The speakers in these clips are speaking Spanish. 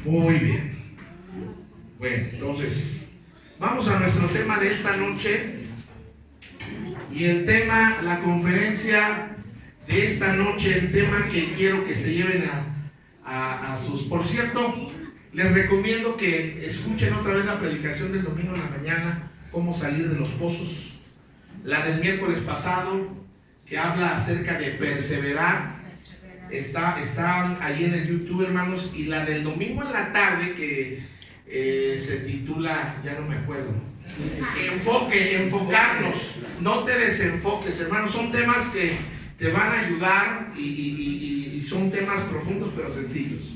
Muy bien. Bueno, entonces, vamos a nuestro tema de esta noche. Y el tema, la conferencia de esta noche, el tema que quiero que se lleven a sus... Por cierto, les recomiendo que escuchen otra vez la predicación del domingo en la mañana, cómo salir de los pozos. La del miércoles pasado, que habla acerca de perseverar. Está ahí en el YouTube, hermanos. Y la del domingo en la tarde, que se titula, ya no me acuerdo, enfocarnos. No te desenfoques, hermanos. Son temas que te van a ayudar y son temas profundos pero sencillos.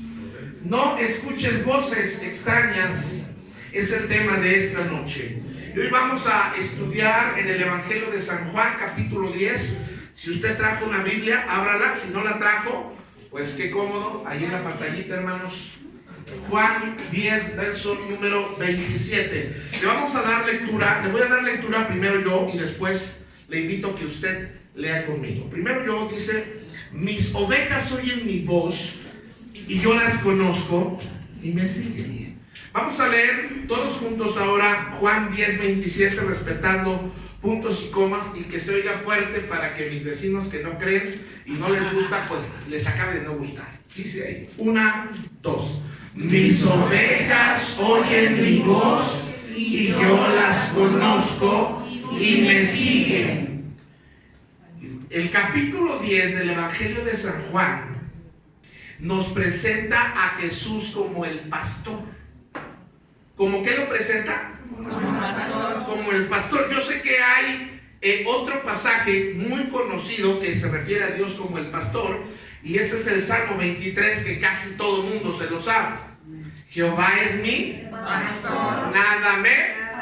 No escuches voces extrañas, es el tema de esta noche. Y hoy vamos a estudiar en el Evangelio de San Juan, capítulo 10. Si usted trajo una Biblia, ábrala. Si no la trajo, pues qué cómodo, ahí en la pantallita, hermanos. Juan 10, verso número 27. Le vamos a dar lectura. Le voy a dar lectura primero yo y después le invito a que usted lea conmigo. Primero yo, dice: mis ovejas oyen mi voz y yo las conozco y me siguen. Vamos a leer todos juntos ahora Juan 10, 27, respetando puntos y comas, y que se oiga fuerte para que mis vecinos que no creen y no les gusta, pues les acabe de no gustar. Dice ahí: 1, 2. Mis ovejas oyen mi voz y yo las conozco y me siguen. El capítulo 10 del Evangelio de San Juan nos presenta a Jesús como el pastor. ¿Cómo qué lo presenta? Como pastor. Como el pastor. Yo sé que hay otro pasaje muy conocido que se refiere a Dios como el pastor, y ese es el Salmo 23, que casi todo el mundo se lo sabe. Jehová es mi pastor, nada me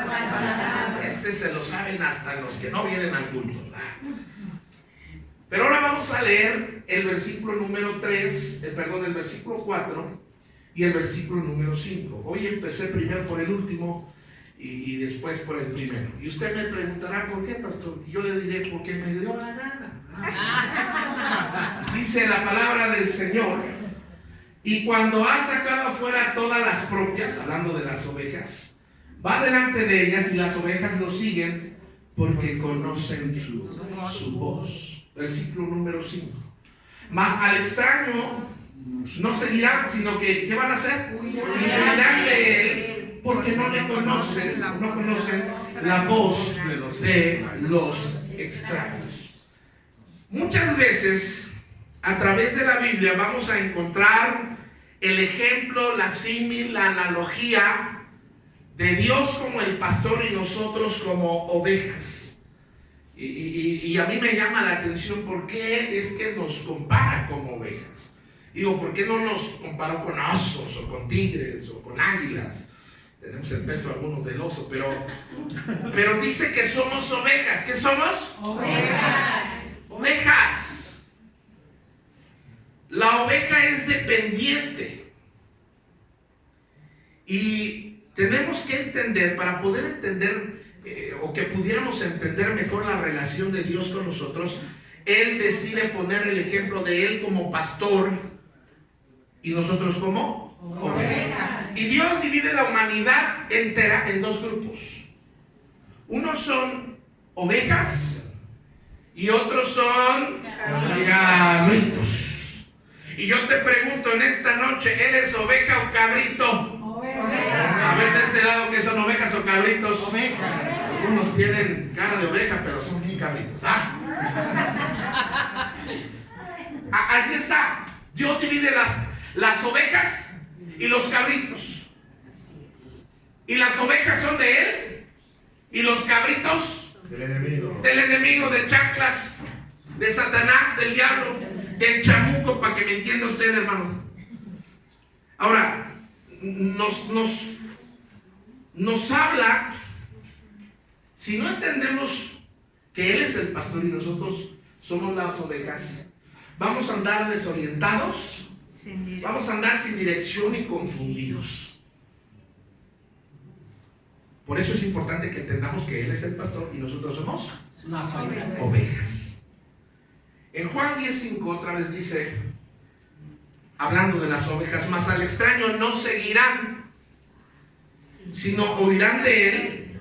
faltará. Este se lo saben hasta los que no vienen al culto, ¿verdad? Pero ahora vamos a leer el versículo número 3, el versículo 4 y el versículo número 5. Hoy empecé primero por el último y después por el primero. Y usted me preguntará: ¿por qué, pastor? Y yo le diré: porque me dio la gana. Dice la palabra del Señor: y cuando ha sacado afuera todas las propias, hablando de las ovejas, va delante de ellas, y las ovejas lo siguen porque conocen su voz. Versículo número 5. Mas al extraño no seguirán, sino que ¿qué van a hacer? Huirán de él, porque no le conocen, no conocen la voz de los extraños. Muchas veces a través de la Biblia vamos a encontrar el ejemplo, la símil, la analogía de Dios como el pastor y nosotros como ovejas. Y a mí me llama la atención por qué es que nos compara como ovejas. Digo, ¿por qué no nos comparó con osos o con tigres o con águilas? Tenemos el peso algunos del oso, pero dice que somos ovejas. ¿Qué somos? Ovejas. Ovejas. La oveja es dependiente. Y tenemos que entender, para poder entender o que pudiéramos entender mejor la relación de Dios con nosotros, Él decide poner el ejemplo de Él como pastor y nosotros como ovejas. Y Dios divide la humanidad entera en dos grupos. Unos son ovejas y otros son cabritos. Y yo te pregunto en esta noche: ¿eres oveja o cabrito? Oveja. A ver de este lado, ¿qué son, ovejas o cabritos? Ovejas. Algunos tienen cara de oveja, pero son bien cabritos. Así está. Dios divide las ovejas y los cabritos. Y las ovejas son de Él y los cabritos del enemigo, de chanclas, de Satanás, del diablo, del chamuco, para que me entienda usted, hermano. Ahora, nos habla, si no entendemos que Él es el pastor y nosotros somos las ovejas, vamos a andar desorientados, vamos a andar sin dirección y confundidos. Por eso es importante que entendamos que Él es el pastor y nosotros somos Las ovejas. En Juan 10:5 otra vez dice: hablando de las ovejas, mas al extraño no seguirán, sino oirán de él,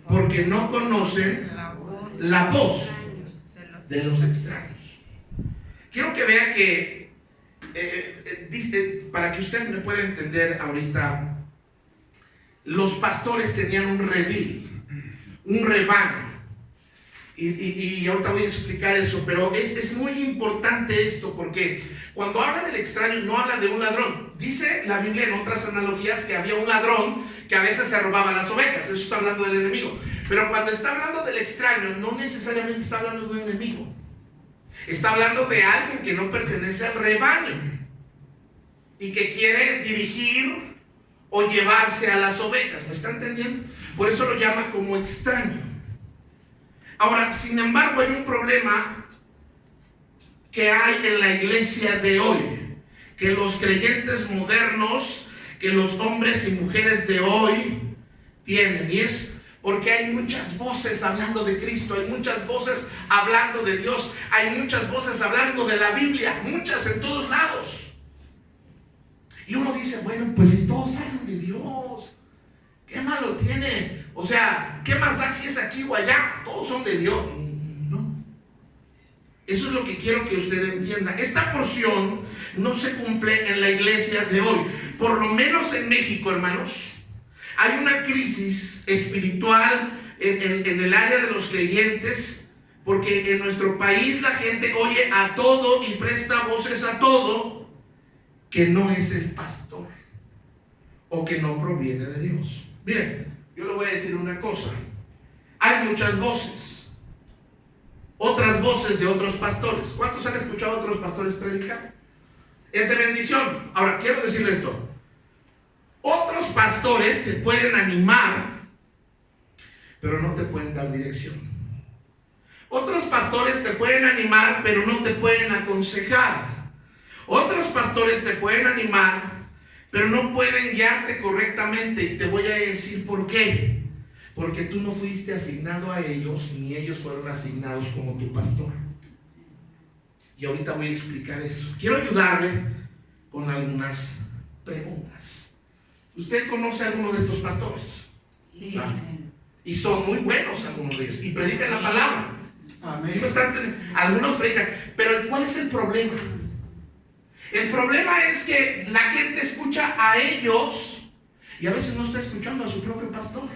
porque no conocen la voz de los extraños. Quiero que vea que, para que usted me pueda entender ahorita, los pastores tenían un redil, un rebaño. Y ahorita voy a explicar eso, pero es muy importante esto, porque cuando habla del extraño no habla de un ladrón. Dice la Biblia en otras analogías que había un ladrón que a veces se robaba las ovejas. Eso está hablando del enemigo. Pero cuando está hablando del extraño, no necesariamente está hablando de un enemigo. Está hablando de alguien que no pertenece al rebaño y que quiere dirigir o llevarse a las ovejas. ¿Me está entendiendo? Por eso lo llama como extraño. Ahora, sin embargo, hay un problema que hay en la iglesia de hoy, que los creyentes modernos, que los hombres y mujeres de hoy tienen, y es porque hay muchas voces hablando de Cristo, hay muchas voces hablando de Dios, hay muchas voces hablando de la Biblia, muchas en todos lados. Y uno dice, bueno, pues si todos hablan de Dios, ¿qué malo tiene? O sea, ¿qué más da si es aquí o allá? Todos son de Dios. No. Eso es lo que quiero que usted entienda. Esta porción no se cumple en la iglesia de hoy. Por lo menos en México, hermanos, hay una crisis espiritual en el área de los creyentes, porque en nuestro país la gente oye a todo y presta voces a todo que no es el pastor o que no proviene de Dios. Miren, yo le voy a decir una cosa. Hay muchas voces, otras voces de otros pastores. ¿Cuántos han escuchado a otros pastores predicar? Es de bendición. Ahora, quiero decirle esto. Otros pastores te pueden animar, pero no te pueden dar dirección. Otros pastores te pueden animar, pero no te pueden aconsejar. Otros pastores te pueden animar, pero no pueden guiarte correctamente. Y te voy a decir por qué. Porque tú no fuiste asignado a ellos, ni ellos fueron asignados como tu pastor. Y ahorita voy a explicar eso. Quiero ayudarle con algunas preguntas. ¿Usted conoce a alguno de estos pastores? Sí. ¿Ah? Y son muy buenos algunos de ellos. Y predican la palabra. Amén. Algunos predican. Pero ¿cuál es el problema? El problema es que la gente escucha a ellos y a veces no está escuchando a su propio pastor.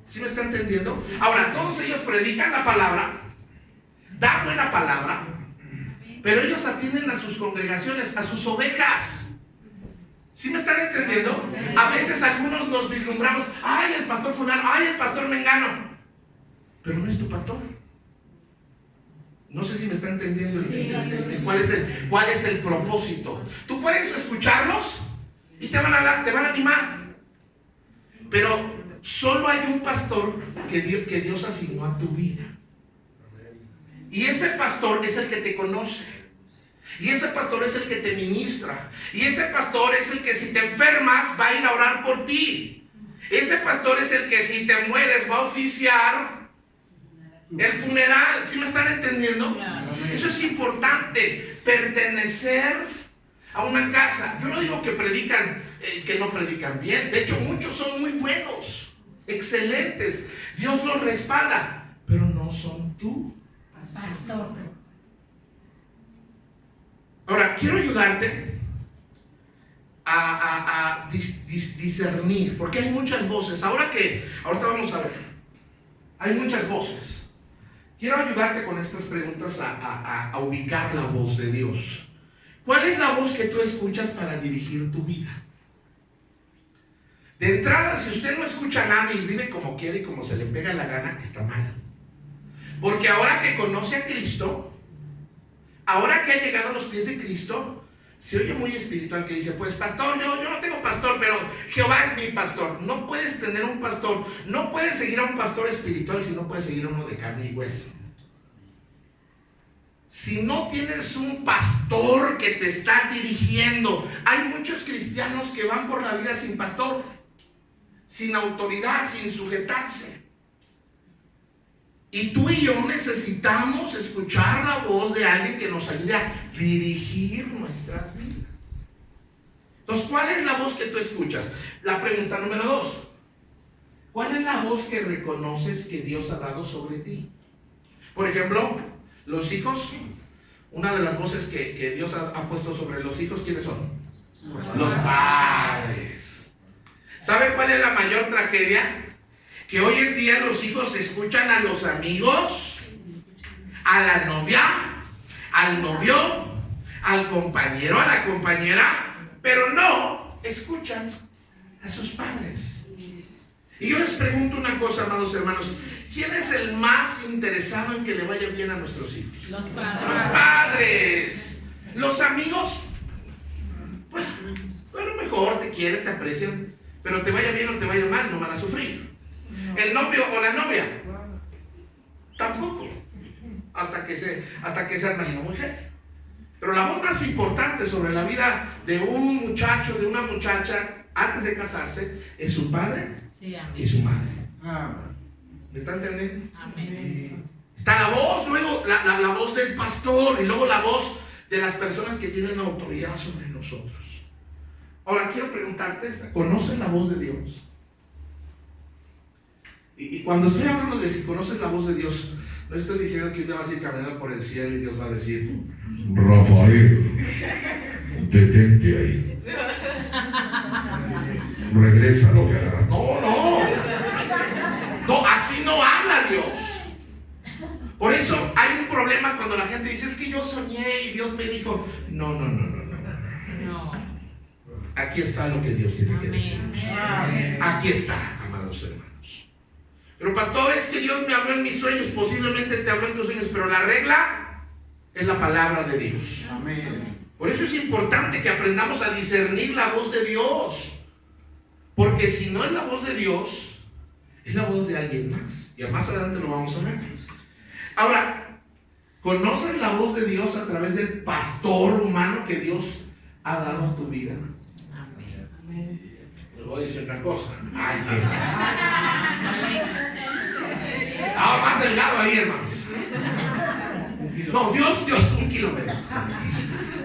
¿Sí me está entendiendo? Ahora, todos ellos predican la palabra, dan buena palabra, pero ellos atienden a sus congregaciones, a sus ovejas. ¿Sí me están entendiendo? A veces algunos nos vislumbramos, ay, el pastor fulano, ay, el pastor mengano, pero no es tu pastor. No sé si me está entendiendo cuál es el propósito. Tú puedes escucharlos y te van a animar, pero solo hay un pastor que Dios asignó a tu vida. Y ese pastor es el que te conoce. Y ese pastor es el que te ministra. Y ese pastor es el que si te enfermas va a ir a orar por ti. Ese pastor es el que si te mueres va a oficiar el funeral. ¿Sí me están entendiendo? Eso es importante, pertenecer a una casa. Yo no digo que predican, que no predican bien. De hecho, muchos son muy buenos, excelentes. Dios los respalda, pero no son tú Pastor. Ahora, quiero ayudarte a discernir, porque hay muchas voces. Ahorita vamos a ver, hay muchas voces. Quiero ayudarte con estas preguntas a ubicar la voz de Dios. ¿Cuál es la voz que tú escuchas para dirigir tu vida? De entrada, si usted no escucha a nadie y vive como quiere y como se le pega la gana, está mal. Porque ahora que conoce a Cristo, ahora que ha llegado a los pies de Cristo, se oye muy espiritual que dice, pues pastor, yo no tengo pastor, pero Jehová es mi pastor. No puedes tener un pastor, no puedes seguir a un pastor espiritual si no puedes seguir a uno de carne y hueso. Si no tienes un pastor que te está dirigiendo, hay muchos cristianos que van por la vida sin pastor, sin autoridad, sin sujetarse. Y tú y yo necesitamos escuchar la voz de alguien que nos ayude a dirigir nuestras vidas. Entonces, ¿cuál es la voz que tú escuchas? La pregunta número 2. ¿Cuál es la voz que reconoces que Dios ha dado sobre ti? Por ejemplo, los hijos. Una de las voces que Dios ha puesto sobre los hijos, ¿quiénes son? Los padres. ¿Sabe cuál es la mayor tragedia? Que hoy en día los hijos escuchan a los amigos, a la novia, al novio, al compañero, a la compañera, pero no escuchan a sus padres. Y yo les pregunto una cosa, amados hermanos, ¿quién es el más interesado en que le vaya bien a nuestros hijos? Los padres. Los padres. Los amigos, pues, a lo mejor te quieren, te aprecian, pero te vaya bien o te vaya mal, no van a sufrir. El novio o la novia, tampoco, hasta que sean marido o mujer. Pero la voz más importante sobre la vida de un muchacho, de una muchacha, antes de casarse, es su padre y su madre. ¿Me está entendiendo? Amén. Está la voz, luego la voz del pastor y luego la voz de las personas que tienen autoridad sobre nosotros. Ahora quiero preguntarte esta: ¿conoces la voz de Dios? Y cuando estoy hablando de si conoces la voz de Dios, no estoy diciendo que un día vas a ir caminando por el cielo y Dios va a decir: Rafael, detente ahí, regresa lo que agarras. No, así no habla Dios. Por eso hay un problema cuando la gente dice: es que yo soñé y Dios me dijo. No. Aquí está lo que Dios tiene que decir. Aquí está, amados hermanos. Pero pastor, es que Dios me habló en mis sueños. Posiblemente te habló en tus sueños, pero la regla es la palabra de Dios. Amén. Por eso es importante que aprendamos a discernir la voz de Dios. Porque si no es la voz de Dios, es la voz de alguien más. Y más adelante lo vamos a ver. Ahora, ¿conoces la voz de Dios a través del pastor humano que Dios ha dado a tu vida? Amén. Les voy a decir una cosa. Estaba más delgado ahí, hermanos. No, Dios, 1 kilómetro.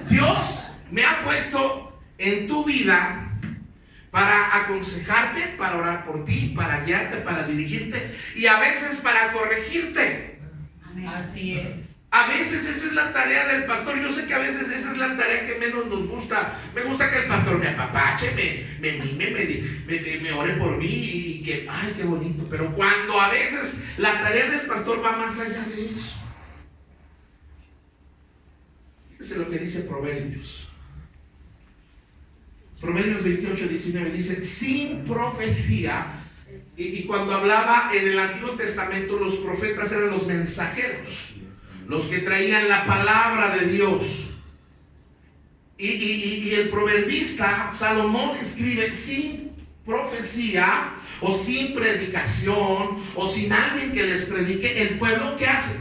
Dios me ha puesto en tu vida para aconsejarte, para orar por ti, para guiarte, para dirigirte y a veces para corregirte. Así es. A veces esa es la tarea del pastor. Yo sé que a veces esa es la tarea que menos nos gusta. Me gusta que el pastor me apapache, me mime, me ore por mí y que, ay, qué bonito. Pero cuando a veces la tarea del pastor va más allá de eso. Fíjese lo que dice Proverbios. Proverbios 28:19 dice: sin profecía. Y cuando hablaba en el Antiguo Testamento, los profetas eran los mensajeros, los que traían la palabra de Dios. Y el proverbista Salomón escribe: sin profecía o sin predicación o sin alguien que les predique, el pueblo, ¿qué hace?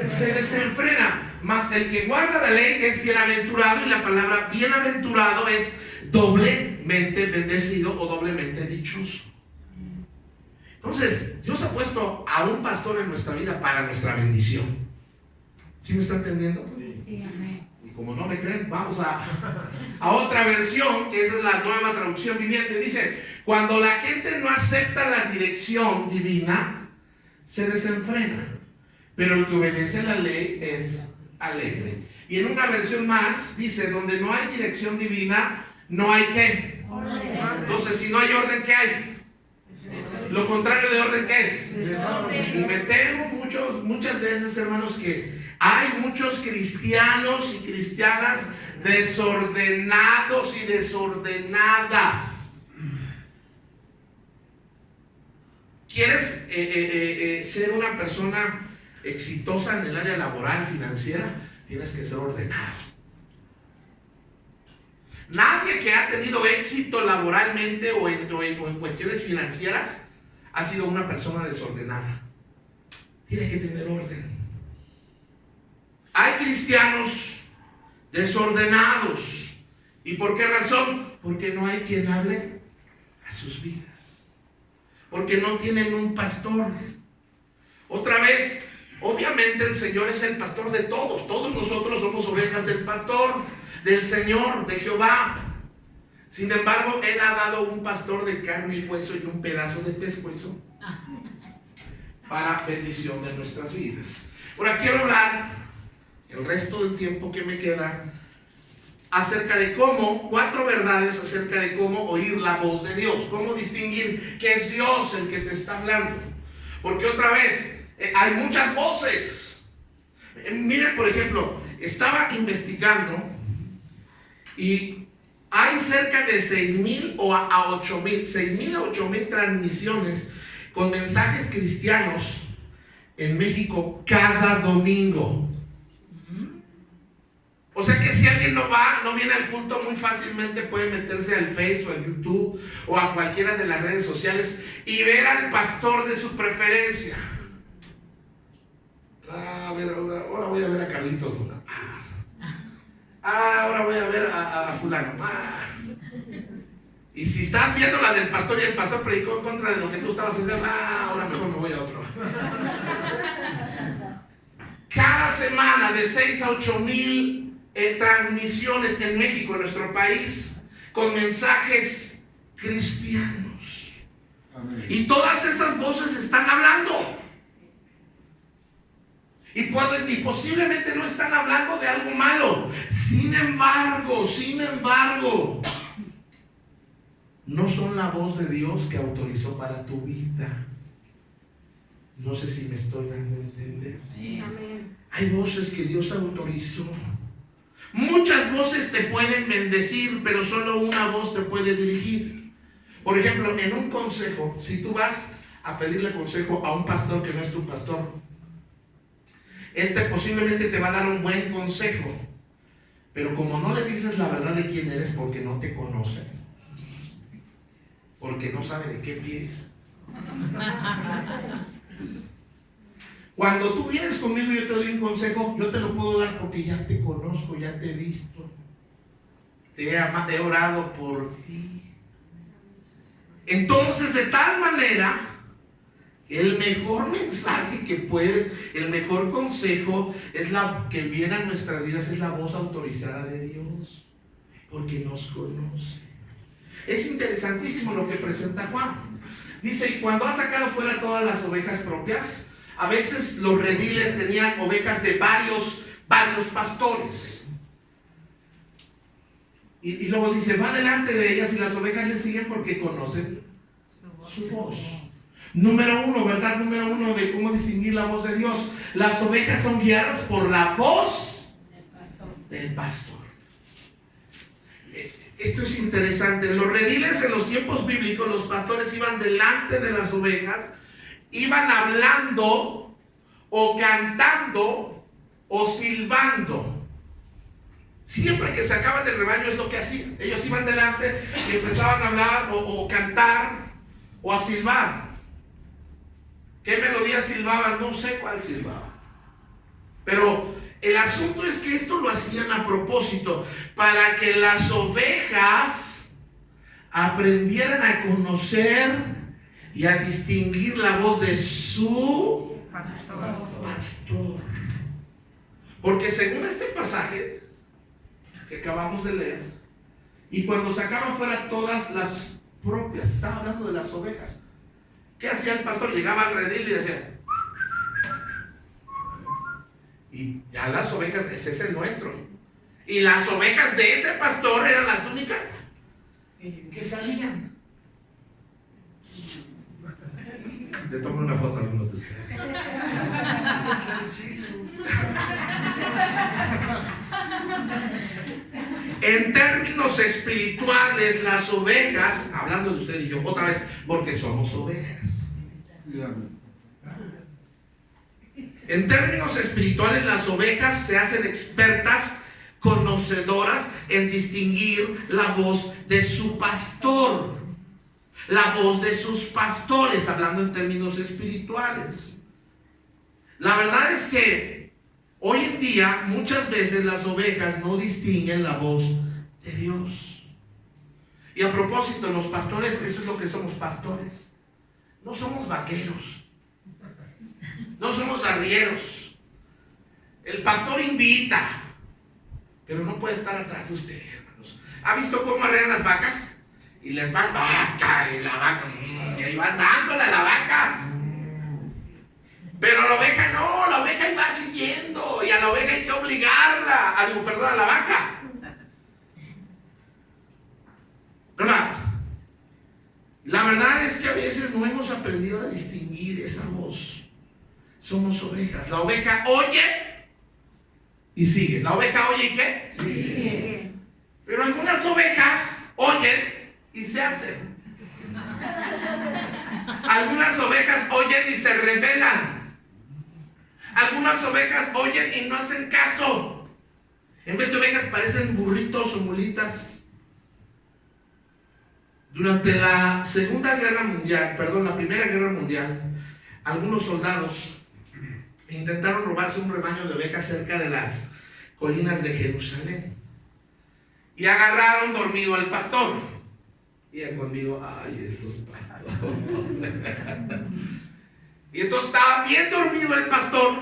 Se desenfrena. Mas el que guarda la ley es bienaventurado, y la palabra bienaventurado es doblemente bendecido o doblemente dichoso. Entonces, Dios ha puesto a un pastor en nuestra vida para nuestra bendición. ¿Sí me está entendiendo? Sí, amén. Y como no me creen, vamos a otra versión, que esa es la Nueva Traducción Viviente. Dice: cuando la gente no acepta la dirección divina, se desenfrena, pero el que obedece la ley es alegre. Y en una versión más dice: donde no hay dirección divina, no hay ¿qué? Orden. Entonces, si no hay orden, ¿qué hay? Lo contrario de orden, ¿qué es? Desorden. Y me temo muchas veces, hermanos, que hay muchos cristianos y cristianas desordenados y desordenadas. ¿Quieres ser una persona exitosa en el área laboral, financiera? Tienes que ser ordenado. Nadie que ha tenido éxito laboralmente o en cuestiones financieras ha sido una persona desordenada. Tiene que tener orden. Hay cristianos desordenados. ¿Y por qué razón? Porque no hay quien hable a sus vidas. Porque no tienen un pastor. Otra vez, obviamente el Señor es el pastor de todos. Todos nosotros somos ovejas del pastor, del Señor, de Jehová. Sin embargo, Él ha dado un pastor de carne y hueso y un pedazo de pescuezo para bendición de nuestras vidas. Ahora quiero hablar el resto del tiempo que me queda acerca de cómo, 4 verdades acerca de cómo oír la voz de Dios, cómo distinguir que es Dios el que te está hablando. Porque otra vez, hay muchas voces. Miren, por ejemplo, estaba investigando y hay cerca de 6,000 a 8,000, 6,000 a 8,000 transmisiones con mensajes cristianos en México cada domingo. O sea que si alguien no viene al culto, muy fácilmente puede meterse al Facebook o al YouTube o a cualquiera de las redes sociales y ver al pastor de su preferencia. A ver, ahora voy a ver a Carlitos. Ahora voy a ver a fulano. Y si estás viendo la del pastor y el pastor predicó en contra de lo que tú estabas haciendo, ahora mejor me voy a otro. Cada semana de 6 a 8,000 transmisiones en México, en nuestro país, con mensajes cristianos. Amén. Y todas esas voces están hablando. Y posiblemente no están hablando de algo malo. Sin embargo, no son la voz de Dios que autorizó para tu vida. No sé si me estoy dando a entender. Sí. Amén. Hay voces que Dios autorizó. Muchas voces te pueden bendecir, pero solo una voz te puede dirigir. Por ejemplo, en un consejo, si tú vas a pedirle consejo a un pastor que no es tu pastor, él posiblemente te va a dar un buen consejo, pero como no le dices la verdad de quién eres, porque no te conoce, porque no sabe de qué pie. Cuando tú vienes conmigo y yo te doy un consejo, yo te lo puedo dar porque ya te conozco, ya te he visto, te he orado por ti. Entonces, de tal manera, el mejor mensaje que puedes, el mejor consejo es la que viene a nuestras vidas, es la voz autorizada de Dios, porque nos conoce. Es interesantísimo lo que presenta Juan. Dice, y cuando ha sacado fuera todas las ovejas propias, a veces los rediles tenían ovejas de varios pastores. Y luego dice, va delante de ellas y las ovejas le siguen porque conocen su voz. Número 1, ¿verdad? Número 1 de cómo distinguir la voz de Dios. Las ovejas son guiadas por la voz del pastor. Esto es interesante. Los rediles en los tiempos bíblicos, los pastores iban delante de las ovejas, iban hablando o cantando o silbando. Siempre que sacaban del rebaño es lo que hacían. Ellos iban delante y empezaban a hablar o cantar o a silbar. ¿Qué melodía silbaban? No sé cuál silbaba. Pero el asunto es que esto lo hacían a propósito, para que las ovejas aprendieran a conocer y a distinguir la voz de su pastor. Porque según este pasaje que acabamos de leer, y cuando sacaban fuera todas las propias, estaba hablando de las ovejas. ¿Qué hacía el pastor? Llegaba al redil y decía, y ya las ovejas, ese es el nuestro. Y las ovejas de ese pastor eran las únicas que salían. Les tomo una foto a algunos de ustedes. En términos espirituales, las ovejas, hablando de usted y yo, otra vez, porque somos ovejas. En términos espirituales, las ovejas se hacen expertas, conocedoras en distinguir la voz de su pastor, la voz de sus pastores, hablando en términos espirituales. La verdad es que hoy en día muchas veces las ovejas no distinguen la voz de Dios. Y a propósito, los pastores, eso es lo que somos, pastores. No somos vaqueros. No somos arrieros. El pastor invita, pero no puede estar atrás de usted, hermanos. ¿Ha visto cómo arrean las vacas? Y les van vaca y la vaca, y ahí van dándole a la vaca. Pero la oveja no, la oveja ahí va siguiendo, y a la oveja hay que obligarla, a la vaca. La verdad es que a veces no hemos aprendido a distinguir esa voz. Somos ovejas. La oveja oye y sigue. ¿La oveja oye y qué? Sí. Pero algunas ovejas oyen y se hacen. Algunas ovejas oyen y se rebelan. Algunas ovejas oyen y no hacen caso. En vez de ovejas parecen burritos o mulitas. Durante la Primera Guerra Mundial, algunos soldados intentaron robarse un rebaño de ovejas cerca de las colinas de Jerusalén. Y agarraron dormido al pastor. Y él conmigo, ay, esos pastores. Y entonces estaba bien dormido el pastor.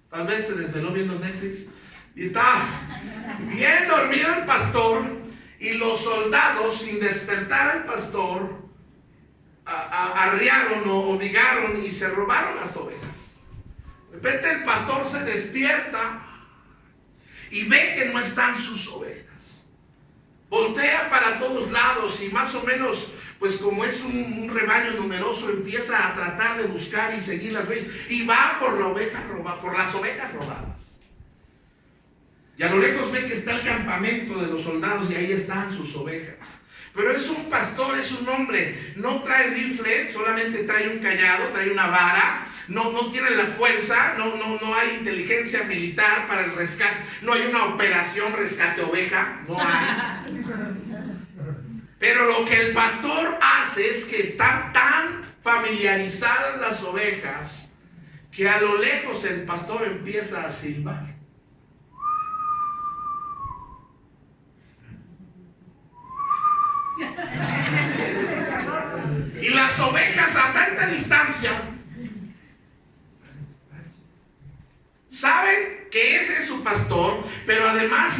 Tal vez se desveló viendo Netflix. Y estaba bien dormido el pastor. Y los soldados, sin despertar al pastor, arriaron o obligaron y se robaron las ovejas. De repente el pastor se despierta y ve que no están sus ovejas. Voltea para todos lados y más o menos, pues como es un rebaño numeroso, empieza a tratar de buscar y seguir las huellas. Y va por las ovejas robadas. Y a lo lejos ve que está el campamento de los soldados y ahí están sus ovejas. Pero es un pastor, es un hombre. No trae rifle, solamente trae un cayado, trae una vara. No tiene la fuerza, no hay inteligencia militar para el rescate. No hay una operación rescate oveja, no hay. Pero lo que el pastor hace es que están tan familiarizadas las ovejas que a lo lejos el pastor empieza a silbar. Y las ovejas a tanta distancia saben que ese es su pastor, pero además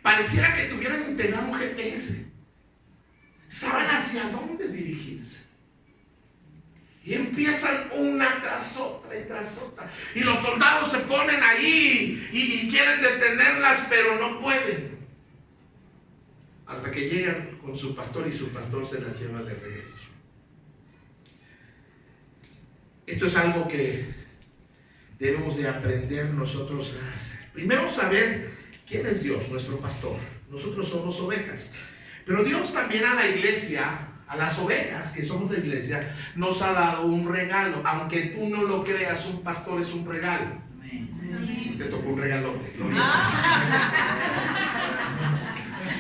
pareciera que tuvieran integrado un GPS. Saben hacia dónde dirigirse. Y empiezan una tras otra y tras otra. Y los soldados se ponen ahí y quieren detenerlas, pero no pueden. Hasta que llegan con su pastor y su pastor se las lleva de regreso. Esto es algo que debemos de aprender nosotros a hacer. Primero saber quién es Dios, nuestro pastor. Nosotros somos ovejas. Pero Dios también a la iglesia, a las ovejas que somos la iglesia, nos ha dado un regalo. Aunque tú no lo creas, un pastor es un regalo. Amén. Te tocó un regalote.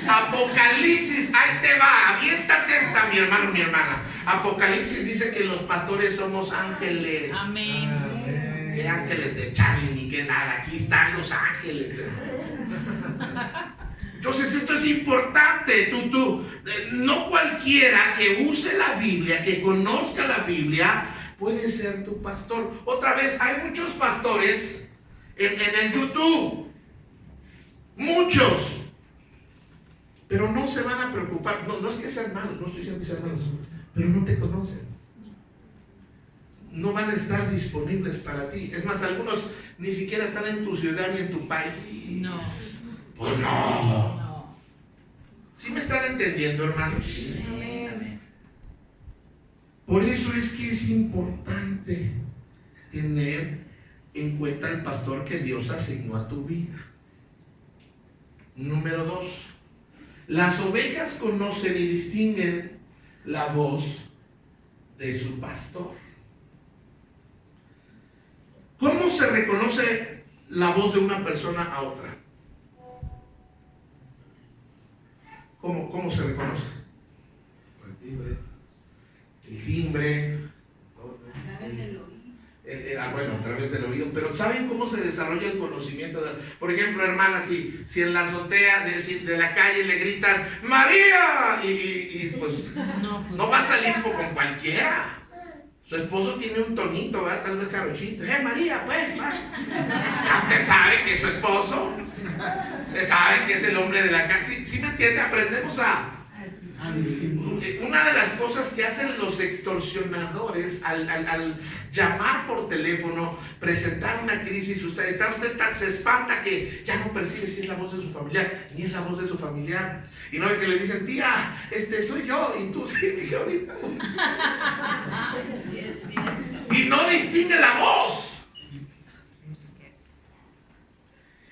Apocalipsis, ahí te va, aviéntate esta, mi hermano, mi hermana. Apocalipsis dice que los pastores somos ángeles. Amén. ¿Qué ángeles de Charlie ni qué nada? Aquí están los ángeles. Entonces esto es importante. No cualquiera que use la Biblia, que conozca la Biblia, puede ser tu pastor. Otra vez, hay muchos pastores en YouTube. Muchos. Pero no se van a preocupar. No es que sean malos, no estoy diciendo que sean malos, pero no te conocen. No van a estar disponibles para ti. Es más, algunos ni siquiera están en tu ciudad ni en tu país. No. Pues no. ¿Sí me están entendiendo, hermanos? Amén. Por eso es que es importante tener en cuenta el pastor que Dios asignó a tu vida. Número 2. Las ovejas conocen y distinguen la voz de su pastor. ¿Cómo se reconoce la voz de una persona a otra? ¿Cómo se reconoce? El timbre. Bueno, a través del oído. Pero ¿saben cómo se desarrolla el conocimiento? Por ejemplo, hermana, si en la azotea de la calle le gritan ¡María! Y pues no va a salir con cualquiera. Su esposo tiene un tonito, ¿verdad? Tal vez jarochito. María, pues, va. Ya usted sabe que es su esposo. Usted sabe que es el hombre de la casa. ¿Sí me entiende? Aprendemos a distinguir. Una de las cosas que hacen los extorsionadores al llamar por teléfono, presentar una crisis, usted tan se espanta que ya no percibe si es la voz de su familiar, ni es la voz de su familiar. Y no ve que le dicen, tía, soy yo, y tú, sí, dije ahorita. Sí, es cierto. Y no distingue la voz.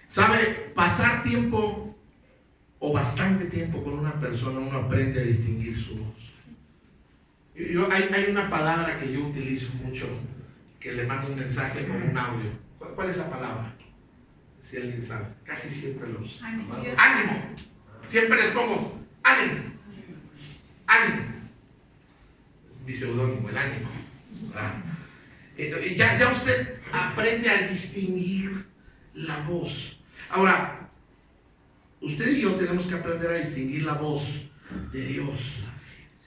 ¿Sabe? Pasar tiempo o bastante tiempo con una persona, uno aprende a distinguir su voz. Hay una palabra que yo utilizo mucho, que le mando un mensaje con un audio. ¿Cuál es la palabra? Si alguien sabe. Casi siempre los... ¡Ánimo! Siempre les pongo ánimo. Ánimo. Es mi seudónimo, el ánimo. Ya usted aprende a distinguir la voz. Ahora, usted y yo tenemos que aprender a distinguir la voz de Dios.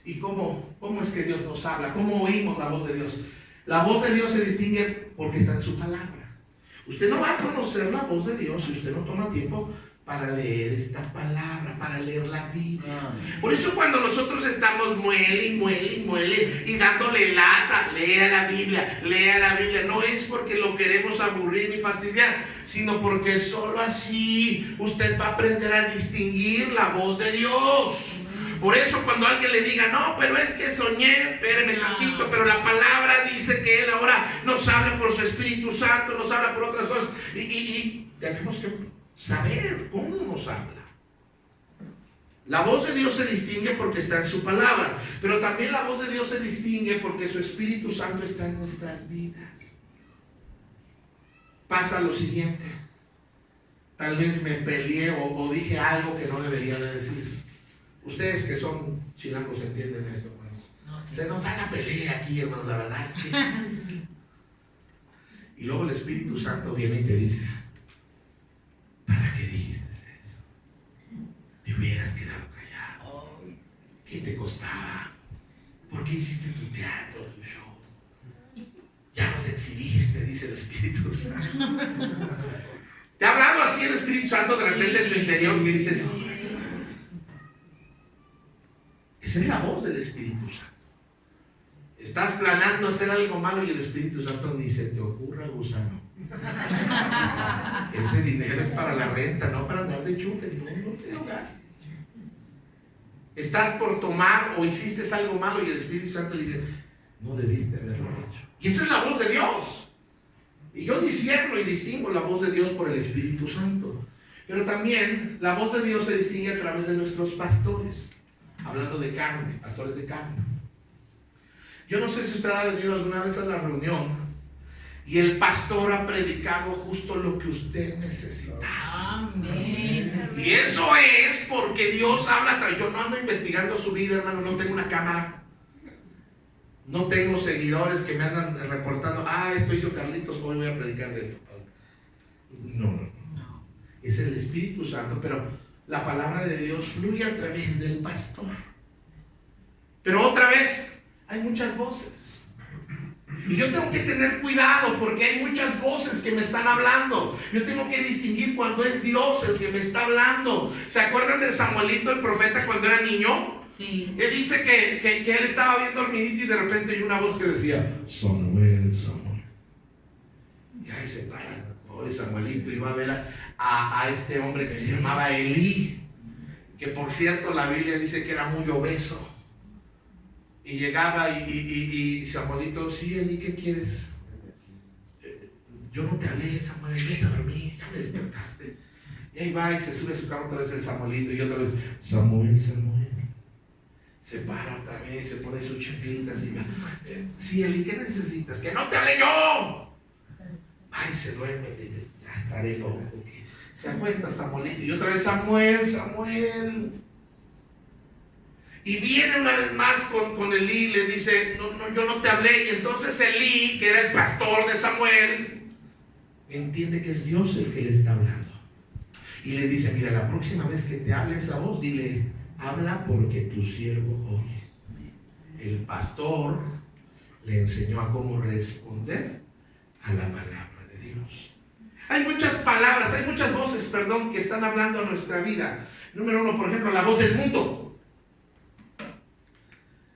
¿Y cómo es que Dios nos habla? ¿Cómo oímos la voz de Dios? La voz de Dios se distingue porque está en su palabra. Usted no va a conocer la voz de Dios si usted no toma tiempo para leer esta palabra, para leer la Biblia. Por eso cuando nosotros estamos muele y dándole lata, lea la Biblia, no es porque lo queremos aburrir ni fastidiar, sino porque solo así usted va a aprender a distinguir la voz de Dios. Por eso cuando alguien le diga, no, pero es que soñé, espéreme tantito, pero la palabra dice que Él ahora nos habla por su Espíritu Santo, nos habla por otras cosas, y tenemos que saber cómo nos habla. La voz de Dios se distingue porque está en su palabra, pero también la voz de Dios se distingue porque su Espíritu Santo está en nuestras vidas. Pasa lo siguiente: tal vez me peleé o dije algo que no debería de decir. Ustedes que son chilangos entienden eso, hermanos. Se nos da la pelea aquí, hermanos, la verdad es que... Y luego el Espíritu Santo viene y te dice, ¿para qué dijiste eso? Te hubieras quedado callado. ¿Qué te costaba? ¿Por qué hiciste tu teatro, tu show? Ya nos exhibiste, dice el Espíritu Santo. ¿Te ha hablado así el Espíritu Santo de repente en tu interior que dices, esa es la voz del Espíritu Santo? Estás planeando hacer algo malo y el Espíritu Santo ni se te ocurra, gusano. Ese dinero es para la renta, no para andar de chupe. No te lo gastes. Estás por tomar o hiciste algo malo y el Espíritu Santo dice, no debiste haberlo hecho. Y esa es la voz de Dios. Y yo discierno y distingo la voz de Dios por el Espíritu Santo. Pero también la voz de Dios se distingue a través de nuestros pastores. Hablando de carne, pastores de carne. Yo no sé si usted ha venido alguna vez a la reunión y el pastor ha predicado justo lo que usted necesitaba. Amén. Y eso es porque Dios habla. Yo no ando investigando su vida, hermano, no tengo una cámara. No tengo seguidores que me andan reportando, esto hizo Carlitos, hoy voy a predicar de esto. No. Es el Espíritu Santo, pero la palabra de Dios fluye a través del pastor. Pero otra vez, hay muchas voces. Y yo tengo que tener cuidado porque hay muchas voces que me están hablando. Yo tengo que distinguir cuando es Dios el que me está hablando. ¿Se acuerdan de Samuelito, el profeta, cuando era niño? Sí. Él dice que él estaba bien dormidito y de repente hay una voz que decía, Samuel, Samuel. Y ahí se para, pobre Samuelito, y va a ver a este hombre que se llamaba Elí, que por cierto la Biblia dice que era muy obeso. Y llegaba y Samuelito, sí, Elí, ¿qué quieres? Yo no te hablé, Samuel, vete a dormir, ya me despertaste. Y ahí va y se sube a su cama otra vez el Samuelito y otra vez, Samuel, Samuel. Se para otra vez, se pone sus chanclitas y va, sí, Elí, ¿qué necesitas? ¡Que no te hablé yo! Ay, se duerme, dice, ya estaré loco. Se acuesta Samuelito y otra vez, Samuel, Samuel. Y viene una vez más con Elí y le dice, no, yo no te hablé. Y entonces Elí, que era el pastor de Samuel, entiende que es Dios el que le está hablando. Y le dice, mira, la próxima vez que te hable esa voz, dile, habla porque tu siervo oye. El pastor le enseñó a cómo responder a la palabra de Dios. Hay muchas palabras, hay muchas voces, que están hablando a nuestra vida. Número uno, por ejemplo, la voz del mundo.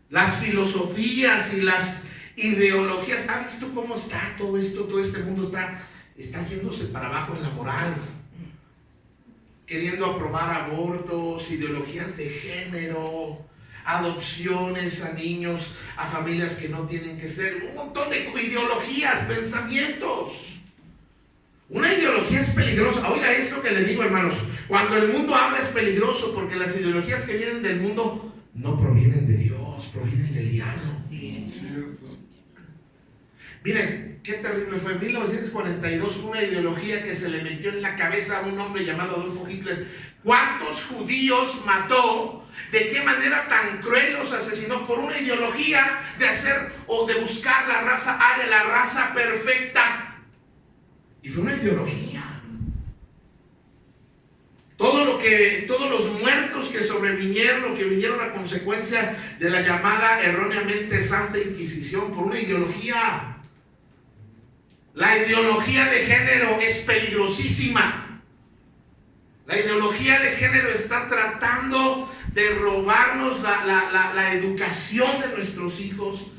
Las filosofías y las ideologías. ¿Ha visto cómo está todo esto? Todo este mundo está yéndose para abajo en la moral, queriendo aprobar abortos, ideologías de género, adopciones a niños, a familias que no tienen que ser, un montón de ideologías, pensamientos. Una ideología es peligrosa. Oiga esto que le digo, hermanos, cuando el mundo habla es peligroso, porque las ideologías que vienen del mundo no provienen de Dios, provienen del diablo. Así es. Miren, qué terrible fue en 1942 una ideología que se le metió en la cabeza a un hombre llamado Adolfo Hitler. ¿Cuántos judíos mató? ¿De qué manera tan cruel los asesinó? Por una ideología de hacer o de buscar la raza aria, la raza perfecta. Y fue una ideología. Todos los muertos que sobrevinieron o que vinieron a consecuencia de la llamada erróneamente Santa Inquisición por una ideología. La ideología de género es peligrosísima. La ideología de género está tratando de robarnos la educación de nuestros hijos.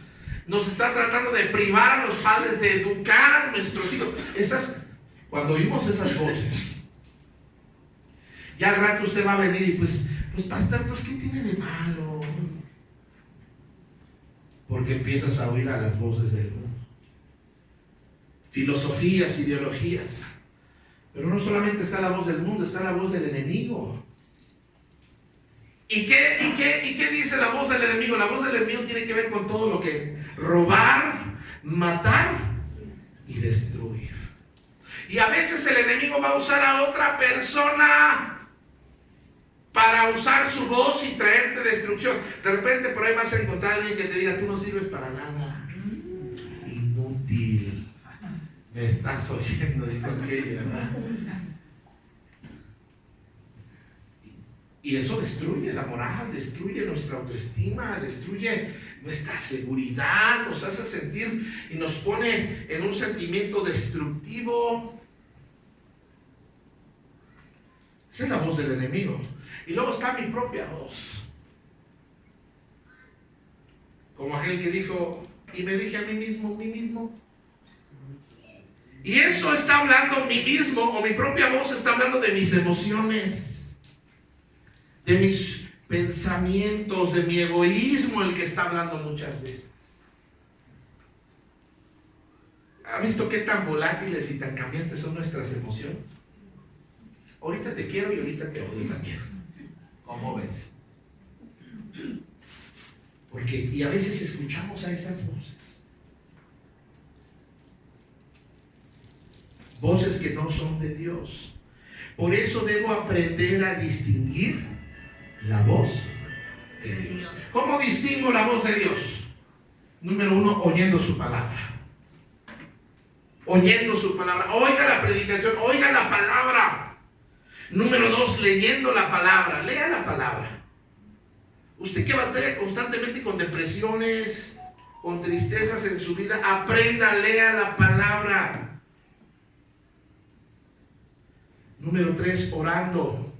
Nos está tratando de privar a los padres de educar a nuestros hijos. Cuando oímos esas voces, ya al rato usted va a venir y pues pastor, pues ¿qué tiene de malo? Porque empiezas a oír a las voces del mundo. Filosofías, ideologías. Pero no solamente está la voz del mundo, está la voz del enemigo. ¿Y qué dice la voz del enemigo? La voz del enemigo tiene que ver con todo lo que robar, matar y destruir. Y a veces el enemigo va a usar a otra persona para usar su voz y traerte destrucción. De repente por ahí vas a encontrar a alguien que te diga: tú no sirves para nada, inútil. Me estás oyendo, dijo aquella, ¿verdad? Y eso destruye la moral, destruye nuestra autoestima, destruye nuestra seguridad, nos hace sentir y nos pone en un sentimiento destructivo. Esa es la voz del enemigo. Y luego está mi propia voz. Como aquel que dijo: y me dije a mí mismo. Y eso está hablando mí mismo, o mi propia voz está hablando de mis emociones, de mis pensamientos, de mi egoísmo, el que está hablando muchas veces. ¿Ha visto qué tan volátiles y tan cambiantes son nuestras emociones? Ahorita te quiero y ahorita te odio también. ¿Cómo ves? Y a veces escuchamos a esas voces. Voces que no son de Dios. Por eso debo aprender a distinguir la voz de Dios. ¿Cómo distingo la voz de Dios? Número uno, oyendo su palabra. Oyendo su palabra. Oiga la predicación, oiga la palabra. Número dos, leyendo la palabra. Lea la palabra. Usted que batalla constantemente con depresiones, con tristezas en su vida, aprenda, lea la palabra. Número 3, orando.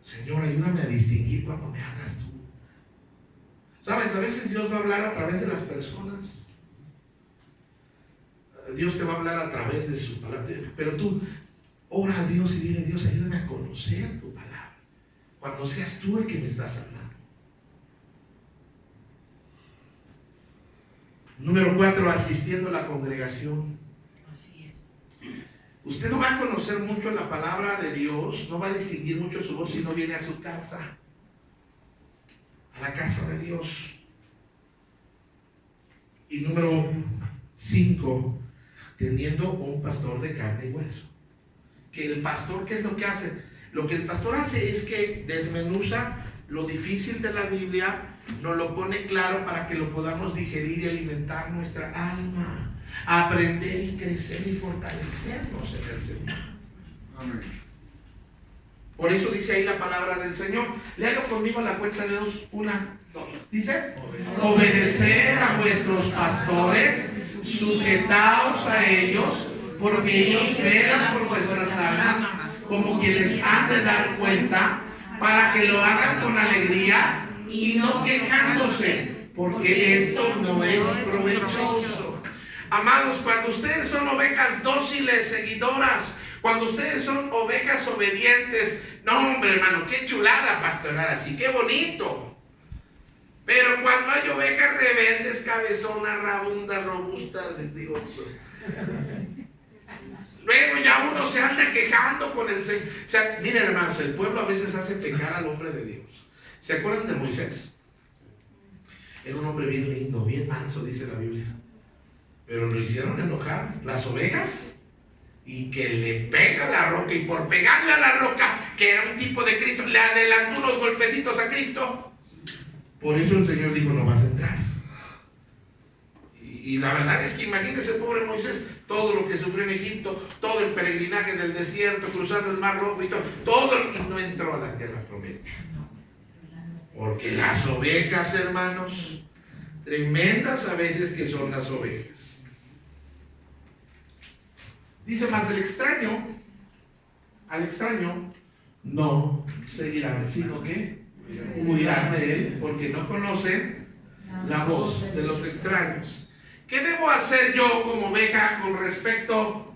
Señor, ayúdame a distinguir cuando me hablas tú. ¿Sabes? A veces Dios va a hablar a través de las personas. Dios te va a hablar a través de su palabra. Pero tú ora a Dios y dile: Dios, ayúdame a conocer tu palabra. Cuando seas tú el que me estás hablando. Número 4, asistiendo a la congregación. Usted no va a conocer mucho la palabra de Dios, no va a distinguir mucho su voz si no viene a su casa, a la casa de Dios. Y número 5, teniendo un pastor de carne y hueso. Que el pastor, ¿qué es lo que hace? Lo que el pastor hace es que desmenuza lo difícil de la Biblia, nos lo pone claro para que lo podamos digerir y alimentar nuestra alma. Aprender y crecer y fortalecernos en el Señor. Amén. Por eso dice ahí la palabra del Señor. Léalo conmigo a la cuenta de 2, 1, 2. Dice, obedecer a vuestros pastores, sujetaos a ellos, porque ellos velan por vuestras almas como quienes han de dar cuenta, para que lo hagan con alegría y no quejándose, porque esto no es provechoso. Amados, cuando ustedes son ovejas dóciles, seguidoras, cuando ustedes son ovejas obedientes, no hombre hermano, qué chulada pastorar así, qué bonito. Pero cuando hay ovejas rebeldes, cabezonas, rabundas, robustas, digo, luego ya uno se anda quejando con el Señor. O sea, miren hermanos, el pueblo a veces hace pecar al hombre de Dios. ¿Se acuerdan de Moisés? Era un hombre bien lindo, bien manso, dice la Biblia. Pero lo hicieron enojar las ovejas y que le pega la roca, y por pegarle a la roca, que era un tipo de Cristo, le adelantó unos golpecitos a Cristo. Por eso el Señor dijo, no vas a entrar. Y la verdad es que imagínense, pobre Moisés, todo lo que sufrió en Egipto, todo el peregrinaje del desierto, cruzando el Mar Rojo y todo, y no entró a la tierra prometida. Porque las ovejas, hermanos, tremendas a veces que son las ovejas. Dice más, al extraño no seguirán, sino que huirán de él, porque no conocen la voz de los extraños. ¿Qué debo hacer yo como oveja con respecto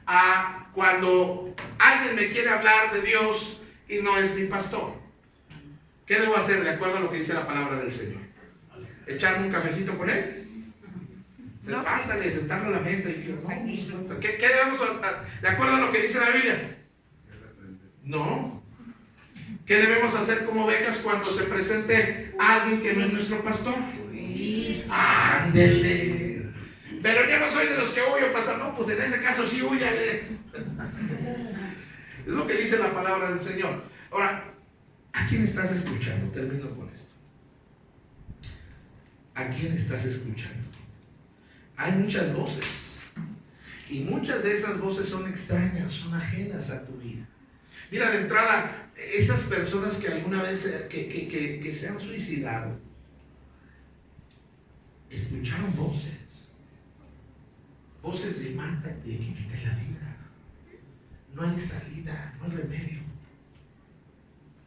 a cuando alguien me quiere hablar de Dios y no es mi pastor? ¿Qué debo hacer de acuerdo a lo que dice la palabra del Señor? ¿Echarme un cafecito con él? Pásale, sentarlo a la mesa y ¿qué debemos de acuerdo a lo que dice la Biblia? No. ¿Qué debemos hacer como ovejas cuando se presente alguien que no es nuestro pastor? ¡Ándele! Pero yo no soy de los que huyo, pastor. No, pues en ese caso sí húyale. Es lo que dice la palabra del Señor. Ahora, ¿a quién estás escuchando? Termino con esto. ¿A quién estás escuchando? Hay muchas voces. Y muchas de esas voces son extrañas, son ajenas a tu vida. Mira, de entrada, esas personas que alguna vez que se han suicidado, escucharon voces de mátate, quítate la vida, no hay salida, no hay remedio.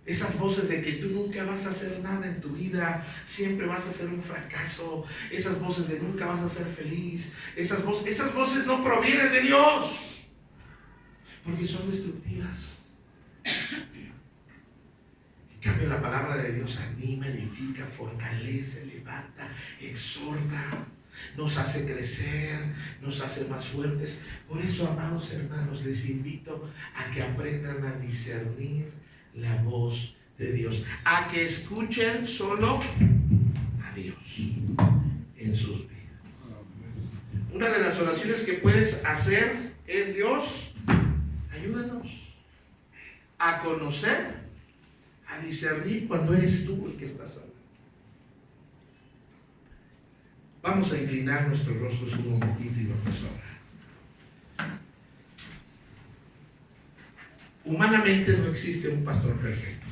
Esas voces de que tú nunca vas a hacer nada en tu vida, siempre vas a ser un fracaso. Esas voces de nunca vas a ser feliz. Esas voces no provienen de Dios, porque son destructivas. En cambio, la palabra de Dios anima, edifica, fortalece, levanta, exhorta, nos hace crecer, nos hace más fuertes. Por eso, amados hermanos, les invito a que aprendan a discernir la voz de Dios, a que escuchen solo a Dios en sus vidas. Una de las oraciones que puedes hacer es: Dios, ayúdanos a conocer, a discernir cuando eres tú el que estás hablando. Vamos a inclinar nuestros rostros un momentito y vamos a orar. Humanamente no existe un pastor perfecto.